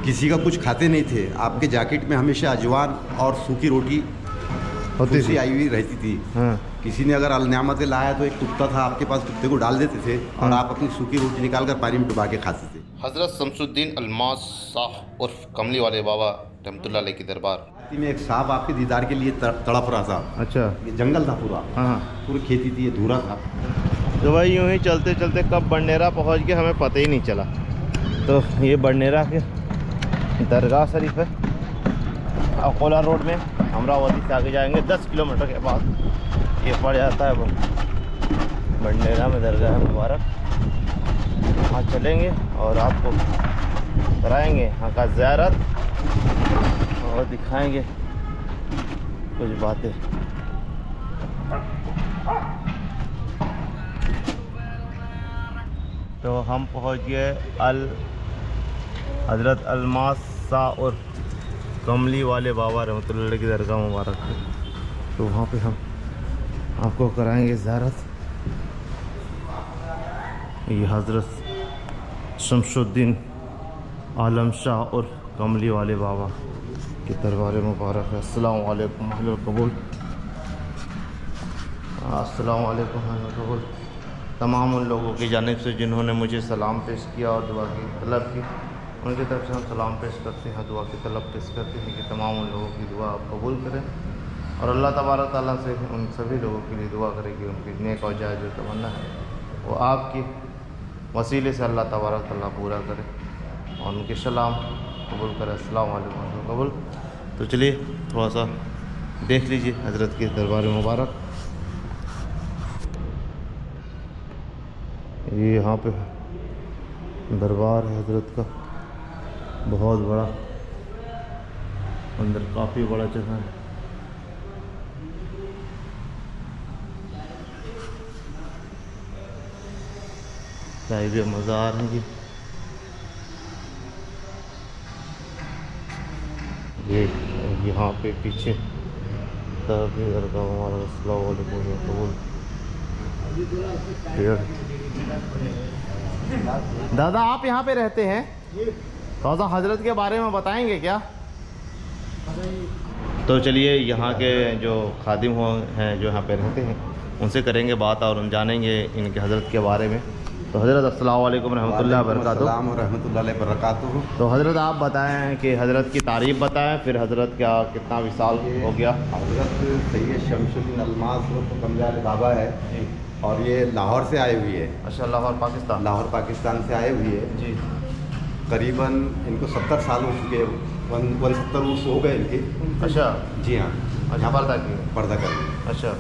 किसी का कुछ खाते नहीं थे। आपके जैकेट में हमेशा अजवान और सूखी रोटी होती थी आई हुई रहती थी। हाँ। किसी ने अगर अलन्यामत लाया तो एक कुत्ता था आपके पास, कुत्ते को डाल देते थे और आप अपनी सूखी रोटी निकाल कर पानी में डुबा के खाते थे। हज़रत शमसुद्दीन अलमास शाह उर्फ कमली वाले बाबा रहमतुल्लाह अलैह की दरबार में एक सांप आपके दीदार के लिए तड़प रहा था। अच्छा। ये जंगल था पूरा, हाँ। पूरी खेती थी, ये धूरा था। तो भाई यूँ ही चलते चलते कब बड़नेरा पहुँच गए हमें पता ही नहीं चला। तो ये बड़नेरा के दरगाह शरीफ है, अकोला रोड में। अमरावती से आगे जाएंगे 10 किलोमीटर के बाद ये पड़ जाता है वो बड़नेरा में दरगाह है मुबारक। वहाँ चलेंगे और आपको कराएंगे यहाँ का ज़ियारत और दिखाएंगे कुछ बातें। तो हम पहुँच गए हज़रत अलमास शाह और कमली वाले बाबा रहमतुल्लाह अलैह की दरगाह मुबारक है। तो वहाँ पे हम आपको कराएंगे ज़ियारत। ये हज़रत शमसुद्दीन आलम शाह और कमली वाले बाबा की दरबार मुबारक है। अस्सलाम वालेकुम अहल कबूल, अस्सलाम वालेकुम अहल कबूल। तमाम उन लोगों की जानिब से जिन्होंने मुझे सलाम पेश किया और दुआ की तलब की, उनकी तरफ से हम सलाम पेश करते हैं, दुआ की तलब पेश करते हैं कि तमाम उन लोगों की दुआ आप कबूल करें और अल्लाह तबारक ताला से उन सभी लोगों के लिए दुआ करें कि उनकी नेक और जायज़ जो तमन्ना है वो आपकी वसीले से अल्लाह तबारक ताला पूरा करे और उनके सलाम कबूल करें। अस्सलाम वालेकुम कबूल। तो चलिए थोड़ा सा देख लीजिए हज़रत के दरबार मुबारक। ये यहाँ पे दरबार है हज़रत का, बहुत बड़ा, अंदर काफ़ी बड़ा जगह है। साहिब मज़ार है ये यहाँ पे पीछे दादा आप यहाँ पे रहते हैं, थोड़ा हज़रत के बारे में बताएंगे क्या? तो चलिए यहाँ के जो खादिम हैं जो यहाँ पे रहते हैं उनसे करेंगे बात और हम जानेंगे इनके हज़रत के बारे में। तो हज़रत अस्सलाम वालेकुम रहमतुल्लाह बरकातुहू। तो हज़रत आप बताएं कि हज़रत की तारीफ़ बताएं, फिर हज़रत क्या कितना विसाल हो गया। हज़रत सैयद शमसुद्दीन अलमास कमली वाले बाबा है और ये लाहौर से आए हुई है। अच्छा, लाहौर पाकिस्तान। लाहौर पाकिस्तान से आए हुई है जी। करीबन इनको 70 साल हो चुके हैं, 170 वर्ष हो गए इनके। अच्छा जी हाँ। अच्छा, पर्दा करके। अच्छा।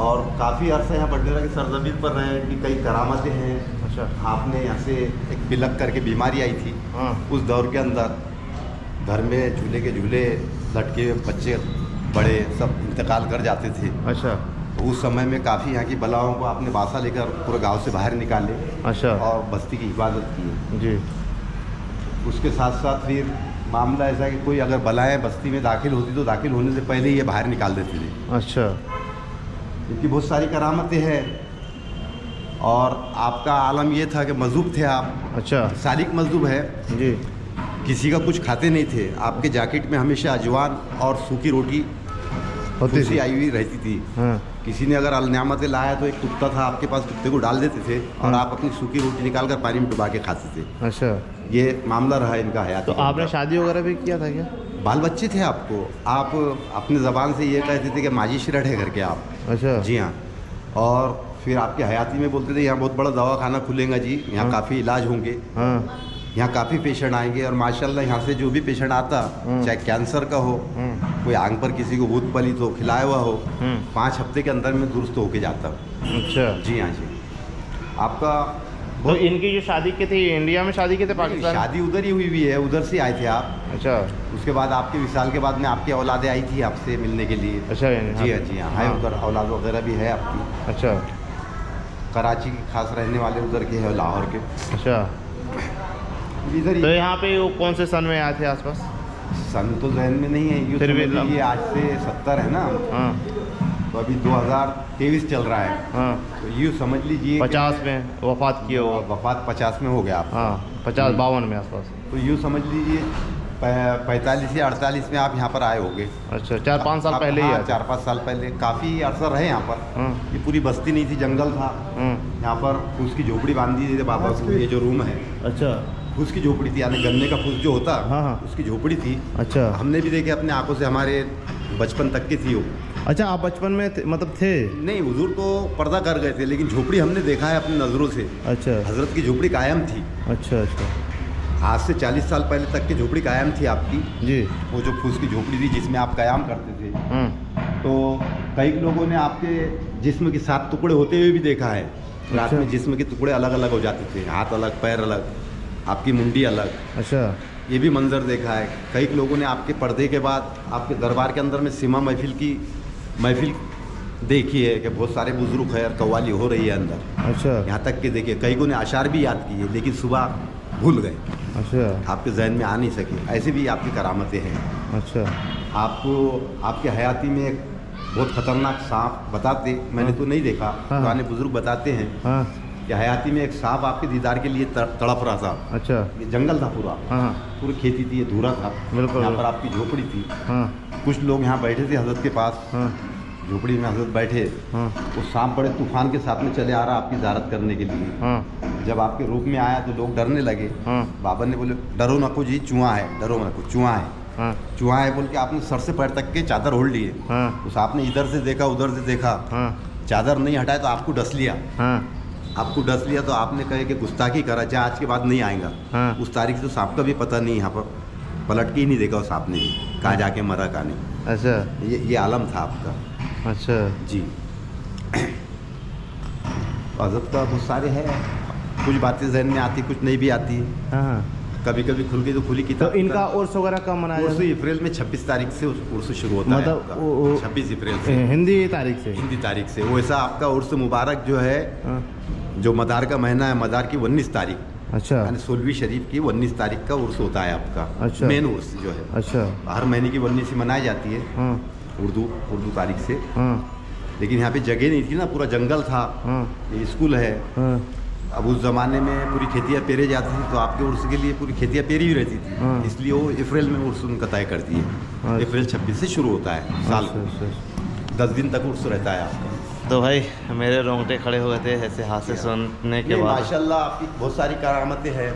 और काफ़ी अर्सा यहाँ बड़नेरा की सरजमीन पर रहे हैं कि कई करामतें हैं। अच्छा। आपने यहाँ से एक बिलक करके बीमारी आई थी, हाँ। उस दौर के अंदर घर में झूले के झूले लटके हुए बच्चे बड़े सब इंतकाल कर जाते थे। अच्छा। तो उस समय में काफ़ी यहाँ की बलाओं को आपने बासा लेकर पूरे गांव से बाहर निकाले। अच्छा। और बस्ती की हिफाजत की जी। उसके साथ साथ फिर मामला ऐसा है कि कोई अगर बलाएँ बस्ती में दाखिल होती तो दाखिल होने से पहले ही ये बाहर निकाल देते थे। अच्छा। इनकी बहुत सारी करामतें हैं और आपका आलम ये था कि मजलूब थे आप। अच्छा। सालिक मजलूब है जी। किसी का कुछ खाते नहीं थे। आपके जैकेट में हमेशा अजवान और सूखी रोटी होती थी आई हुई रहती थी। हाँ। किसी ने अगर अलन्यामत लाया तो एक कुत्ता था आपके पास, कुत्ते को डाल देते थे और आप अपनी सूखी रोटी निकाल कर पानी में डुबा के खाते थे। अच्छा। ये मामला रहा इनका हयात। तो आपने शादी वगैरह भी किया था क्या? बाल बच्चे थे आपको, आप अपने ज़बान से ये कहते थे कि माजी शिरट है घर के आप। अच्छा। जी हाँ। और फिर आपके हयाती में बोलते थे यहाँ बहुत बड़ा दवाखाना खुलेगा जी, यहाँ हाँ। काफ़ी इलाज होंगे, हाँ। यहाँ काफ़ी पेशेंट आएंगे। और माशाल्लाह यहाँ से जो भी पेशेंट आता, चाहे कैंसर का हो, कोई आंख पर किसी को भूत पलित हो, खिलाया हुआ हो, 5 हफ्ते के अंदर में दुरुस्त होके जाता। अच्छा। जी हाँ जी। आपका तो इनकी जो शादी की थी इंडिया में शादी की थी पाकिस्तान? शादी उधर ही हुई है, उधर से आए थे आप। अच्छा। उसके बाद आपके विसाल के बाद में आपकी औलादें आई थी आपसे मिलने के लिए। अच्छा। जी हाँ जी हाँ, है उधर औलाद वगैरह भी है आपकी। अच्छा। कराची की खास रहने वाले उधर के हैं, लाहौर के। अच्छा। इधर ही। तो यहाँ पे वो कौन से सन में आए थे आसपास? सन तो जहन में नहीं है, यूँ फिर भी समझ लीजिए आज से 70 है ना। हाँ। तो अभी 2023 चल रहा है। हाँ। तो यूँ समझ लीजिए 50 में वफात किए हो? वफात 50 में हो गया आप। हाँ, 50-52 में आसपास। तो यूँ समझ लीजिए 45 या 48 में आप यहाँ पर आए होंगे। अच्छा, 4-5 साल पहले ही आए थे। 4-5 साल पहले काफ़ी अरसा रहे यहाँ पर। हाँ। ये पूरी बस्ती नहीं थी, जंगल था। यहाँ पर फूस की झोपड़ी बांधी थी बाबा को। ये जो रूम है अच्छा, फूस की झोपड़ी थी, यानी गन्ने का फूस जो होता हाँ, हाँ। उसकी झोपड़ी थी। अच्छा हमने भी देखे अपने आंखों से, हमारे बचपन तक की थी वो। अच्छा, आप बचपन में मतलब थे? नहीं, हुजूर तो पर्दा कर गए थे, लेकिन झोपड़ी हमने देखा है अपनी नज़रों से। अच्छा हजरत की झोपड़ी कायम थी। अच्छा अच्छा आज से 40 साल पहले तक की झोपड़ी कायम थी आपकी। जी। वो जो फूस की झोपड़ी थी जिसमें आप कयाम करते थे। तो कई लोगों ने आपके जिस्म के 7 टुकड़े होते हुए भी देखा है। रात में जिस्म के टुकड़े अलग अलग हो जाते थे, हाथ अलग, पैर अलग, आपकी मुंडी अलग। अच्छा, ये भी मंजर देखा है। कई लोगों ने आपके पर्दे के बाद आपके दरबार के अंदर में सिमा महफिल देखी है कि बहुत सारे बुजुर्ग है और कव्वाली हो रही है अंदर। अच्छा यहाँ तक कि देखिए कई ने अशार भी याद किए, लेकिन सुबह भूल गए, अच्छा आपके जहन में आ नहीं सके। ऐसे भी आपकी करामतें हैं। अच्छा। आपको आपके हयाती में एक बहुत खतरनाक सांप बताते, मैंने तो नहीं देखा, हाँ। पुराने बुजुर्ग बताते हैं हाँ कि हयाती में एक सांप आपके दीदार के लिए तड़प रहा था। अच्छा। ये जंगल था पूरा, हाँ पूरी खेती थी, ये धूरा था। बिल्कुल। यहाँ पर आपकी झोपड़ी थी। हाँ कुछ लोग यहाँ बैठे थे हजरत के पास, हाँ झोपड़ी में हजरत बैठे। हाँ वो सांप बड़े तूफान के साथ में चले आ रहा आपकी ज़ियारत करने के लिए। हाँ जब आपके रूप में आया तो लोग डरने लगे। हाँ बाबा ने बोले डरो नको जी, चूहा है, डरो नको, चूहा है, हाँ चूहा है बोल के आपने सर से पैर तक के चादर ओढ़ लिए। हाँ उस आपने इधर से देखा उधर से देखा, हाँ चादर नहीं हटाए तो आपको डस लिया। हाँ आपको डस लिया तो आपने कहे कि गुस्ताखी करा, जा आज के बाद नहीं आएगा। हाँ। उस तारीख से तो सांप का भी पता नहीं, यहाँ पर पलट के ही नहीं देखा उस सांप ने भी, कहाँ जाके मरा कहाँ नहीं। अच्छा ये आलम था आपका। अच्छा जी। हजरत का बहुत सारे हैं, कुछ बातें जहन में आती, कुछ नहीं भी आती। हाँ। कभी कभी खुल गई तो खुली तो किताब। इनका उर्स वगैरह कब मनाया उर्स जाता है? अप्रैल में 26 तारीख से उर्स शुरू होता है मतलब आपका। 26 अप्रैल से हिंदी तारीख से? हिंदी तारीख से। वैसा आपका उर्स मुबारक जो है, हाँ। जो मदार का महीना है, मदार की 19 तारीख, अच्छा यानी 16वीं शरीफ की 19 तारीख का उर्स होता है आपका। अच्छा। मेन उर्स जो है अच्छा। हर महीने की 19 मनाई जाती है हाँ उर्दू तारीख से। हाँ लेकिन यहाँ पे जगह नहीं थी ना, पूरा जंगल था। हाँ ये स्कूल है। हाँ अब उस ज़माने में पूरी खेतियाँ पेरे जाती थी, तो आपके उर्स के लिए पूरी खेतियाँ पेरी हुई रहती थी। हाँ। इसलिए वो अप्रैल में उर्स उनका तय कर दिए। अच्छा। अप्रैल 26 से शुरू होता है साल अच्छा, को। अच्छा। 10 दिन तक उर्स रहता है आपका। तो भाई मेरे रोंगटे खड़े हो गए थे ऐसे हाथ से सुनने के नहीं, बाद। माशाल्लाह आपकी बहुत सारी करामतें हैं।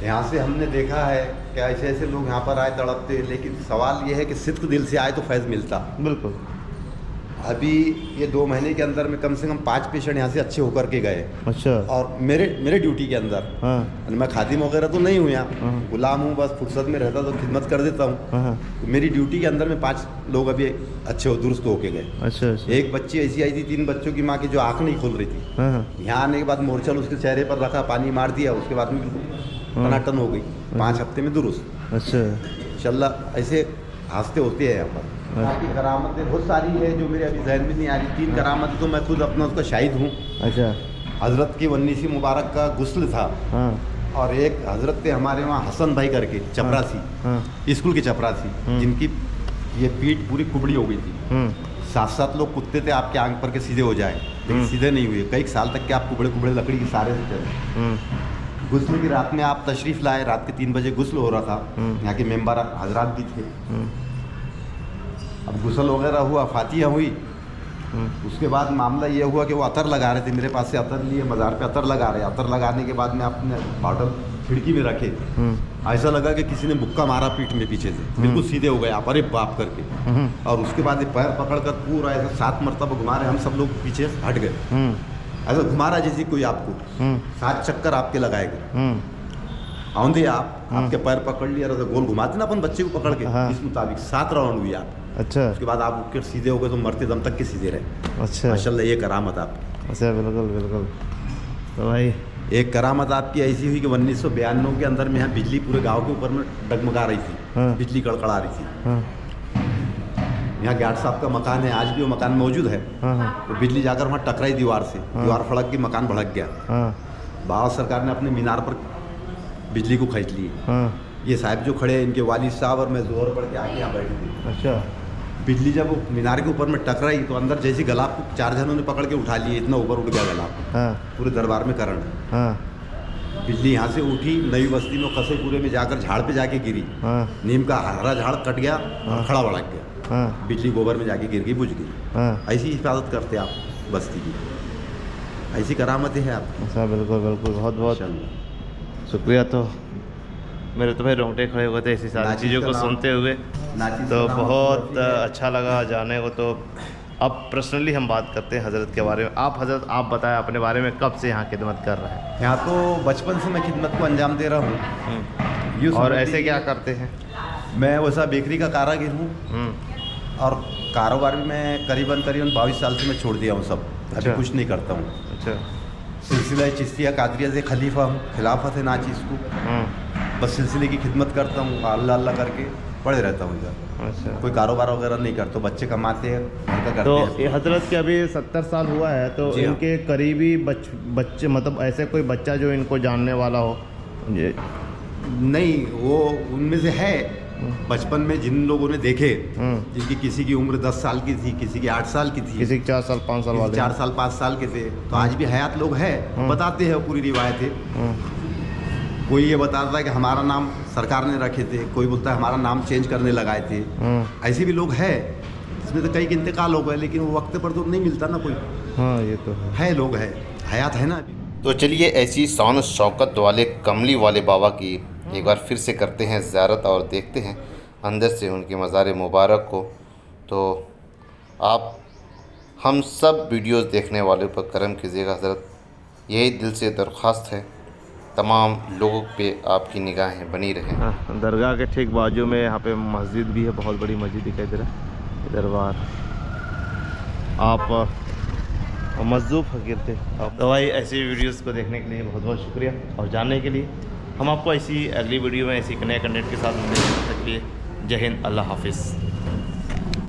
यहाँ से हमने देखा है कि ऐसे ऐसे लोग यहाँ पर आए तड़पते, लेकिन सवाल ये है कि सिद्क दिल से आए तो फैज़ मिलता। बिल्कुल। अभी ये 2 महीने के अंदर में कम से कम 5 पेशेंट यहाँ से अच्छे होकर के गए। अच्छा। और मेरे ड्यूटी के अंदर, हाँ मैं खादिम वगैरह तो नहीं हूँ, हाँ। यहाँ गुलाम हूँ, बस फुर्सत में रहता तो खिदमत कर देता हूँ। हाँ तो मेरी ड्यूटी के अंदर में 5 लोग अभी अच्छे हो दुरुस्त होके गए। अच्छा अच्छा। एक बच्ची ऐसी आई थी 3 बच्चों की माँ की, जो आँख नहीं खोल रही थी। हाँ हाँ यहाँ आने के बाद मोर्चल उसके चेहरे पर रखा, पानी मार दिया, उसके बाद में बिल्कुल टनाटन हो गई। 5 हफ्ते में दुरुस्त। अच्छा इंशाल्लाह ऐसे हादसे होते हैं यहाँ पर। बाकी करामतें बहुत सारी है जो मेरे अभी जहन में नहीं आ रही। 3 करामतें तो मैं खुद अपना उसका शाहिद हूँ। अच्छा। हज़रत की 19वीं मुबारक का गुस्ल था। हाँ और एक हज़रत थे हमारे वहाँ हसन भाई करके, चपरासी, हाँ स्कूल के चपरासी, जिनकी ये पीठ पूरी कुबड़ी हो गई थी। 7 लोग कुत्ते थे आपके आंख पर के सीधे हो जाए, लेकिन सीधे नहीं हुए। कई साल तक के आप कुबड़े कुबड़े लकड़ी के सारे से चले। गुस्ल की रात में आप तशरीफ़ लाए, रात के 3 बजे गुस्ल हो रहा था। यहाँ के मेंबर हजरात भी थे। अब गुस्ल वगैरह हुआ, फातिहा हुई। उसके बाद मामला ये हुआ कि वो अतर लगा रहे थे, मेरे पास से अतर लिए मज़ार पे अतर लगा रहे। अतर लगाने के बाद में आपने बॉटल खिड़की में रखे, ऐसा लगा कि किसी ने मुक्का मारा पीठ में पीछे से, बिल्कुल सीधे हो गए आप, अरे बाप करके। और उसके बाद ये पैर पकड़कर पूरा ऐसा 7 मरतबा घुमा रहे, हम सब लोग पीछे हट गए। ऐसा घुमा रहा जैसे कोई आपको 7 चक्कर आपके लगाएगा। आंधे आपके पैर पकड़ लिया, गोल घुमाते ना अपन बच्चे को पकड़ के, हाँ। इस मुताबिक 7 राउंड हुई आप। अच्छा। उसके बाद आप उठ कर सीधे हो गए तो मरते दम तक के सीधे रहे। अच्छा। माशाल्लाह ये करामत आपकी। अच्छा बिल्कुल बिल्कुल। तो भाई एक करामत आपकी ऐसी हुई कि 1992 के अंदर में यहाँ बिजली पूरे गांव के ऊपर में डगमगा रही थी। हाँ। बिजली कड़कड़ा रही थी। हाँ यहाँ गार्ड साहब का मकान है, आज भी वो मकान मौजूद है। हाँ हाँ तो बिजली जाकर वहाँ टकराई दीवार से, दीवार फड़क गई, मकान भड़क गया। हाँ भारत सरकार ने अपने मीनार पर बिजली को खींच ली। हाँ। ये साहब जो खड़े हैं, इनके वालिद साहब और मैं जोर पड़ के आके यहाँ बैठे थे। अच्छा। बिजली जब वो मीनार के ऊपर में टकराई तो अंदर जैसी गलाब को 4 जनों ने पकड़ के उठा लिए, इतना ऊपर उठ गया गलाब, हाँ पूरे दरबार में करंट। हाँ बिजली यहाँ से उठी, नई बस्ती में कसेपुरे में जाकर झाड़ पे जाके गिरी। हाँ नीम का हरा झाड़ कट गया और खड़ा भड़क गया। हाँ बिजली गोबर में जाके गिर गई, बुझ गई। हाँ। ऐसी हिफाजत करते आप बस्ती की, ऐसी करामतें हैं आप। अच्छा, बिल्कुल बिल्कुल, बहुत बहुत चलो। शुक्रिया। तो मेरे तो भाई रोंगटे खड़े हुए थे ऐसी सारी नाचिस चीज़ों का को नाम- सुनते हुए, नाचिस तो का नाम बहुत होती है। अच्छा लगा जाने को। तो अब पर्सनली हम बात करते हैं हज़रत के बारे में। आप हज़रत, आप बताएं अपने बारे में, कब से यहाँ खिदमत कर रहे हैं? यहाँ तो बचपन से मैं खिदमत को अंजाम दे रहा हूँ। यूँ और समझ ऐसे लीजिए, क्या करते हैं? मैं वैसा बेकरी का कारीगर हूँ और कारोबार भी मैं करीबन 22 साल से मैं छोड़ दिया हूँ सब। अच्छा। अभी कुछ नहीं करता हूँ। अच्छा। सिलसिला चिश्तिया कादरिया से खलीफा हूँ, खिलाफत है नाचिस को। बस सिलसिले की खिदमत करता हूँ, अल्लाह अल्लाह करके पड़े रहता हूँ इधर। अच्छा। कोई कारोबार वगैरह नहीं करता, बच्चे कमाते हैं, घर का तो करते ये हैं। हजरत के अभी 70 साल हुआ है, तो जी हाँ। इनके करीबी बच्चे, मतलब ऐसे कोई बच्चा जो इनको जानने वाला हो? ये नहीं, वो उनमें से है बचपन में जिन लोगों ने देखे, जिनकी किसी की उम्र 10 साल की थी, किसी की 8 साल की थी, किसी के 4 साल 5 साल वाले? 4 साल 5 साल के थे। तो आज भी हयात लोग हैं, बताते हैं पूरी रिवायतें। कोई ये बताता है कि हमारा नाम सरकार ने रखे थे, कोई बोलता है हमारा नाम चेंज करने लगाए थे। ऐसे भी लोग हैं। इसमें तो कई के इंतकाल हो गए, लेकिन वो वक्त पर तो नहीं मिलता ना कोई। हाँ, ये तो है लोग हैं, हयात है ना अभी। तो चलिए ऐसी शान शौकत वाले कमली वाले बाबा की एक बार फिर से करते हैं ज़ियारत और देखते हैं अंदर से उनके मज़ार मुबारक को। तो आप हम सब वीडियोस देखने वालों पर करम कीजिएगा हज़रत, यही दिल से दरख्वास्त है। तमाम लोगों पे आपकी निगाहें बनी रहें। दरगाह के ठीक बाजू में यहाँ पे मस्जिद भी है, बहुत बड़ी मस्जिद दिखाई दे रहा है। दरबार आप मज़दूब फकीर थे आप। तो भाई ऐसी वीडियोस को देखने के लिए बहुत बहुत शुक्रिया, और जानने के लिए हम आपको ऐसी अगली वीडियो में ऐसी नए कंटेंट के साथ मिलेंगे। तब तक के लिए जय हिंद, अल्लाह हाफिज़।